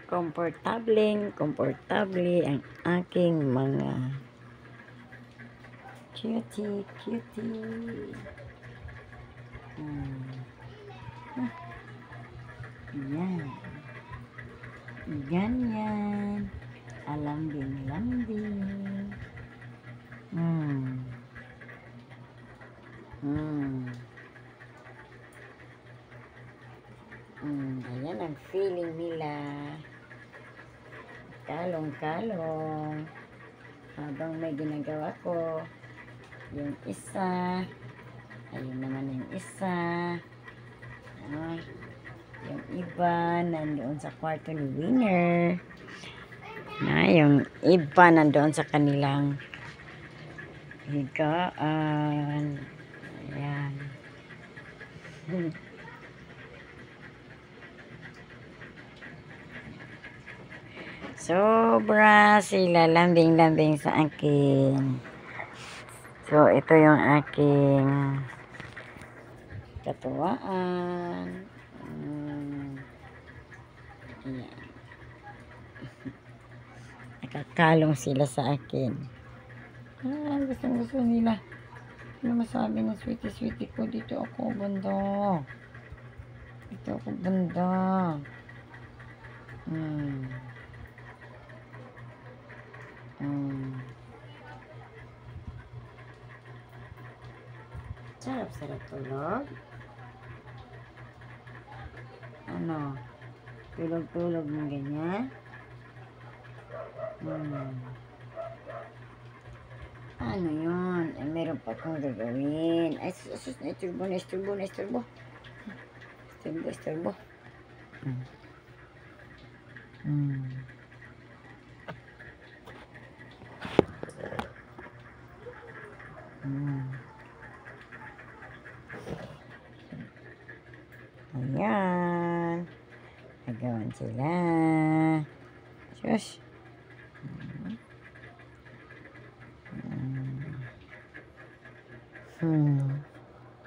komportable ang aking mga cutie. Yan. Ganyan. Alambing-lambing. Ayan ang feeling nila. Kalong-kalong. Habang may ginagawa ko. Yung isa. Ayun naman yung isa. Yung iba nandoon sa kwarto ni Winner. Yung iba nandoon sa kanilang higaan. Ayan. Sobra sila lambing-lambing sa akin. So, ito yung aking katuwaan. Ayan. Nakakalong sila sa akin. Gusto nila. Ano masabi ng sweetie ko? Dito ako banda. Dito ako banda. Sarap-sarap tulog. Ano? Tulog-tulog ng ganyan. Ano yun? Ay, meron pa akong gagawin. Ay, sus, na-isturbo. Isturbo. Ayan. Nagawan sila. Shush.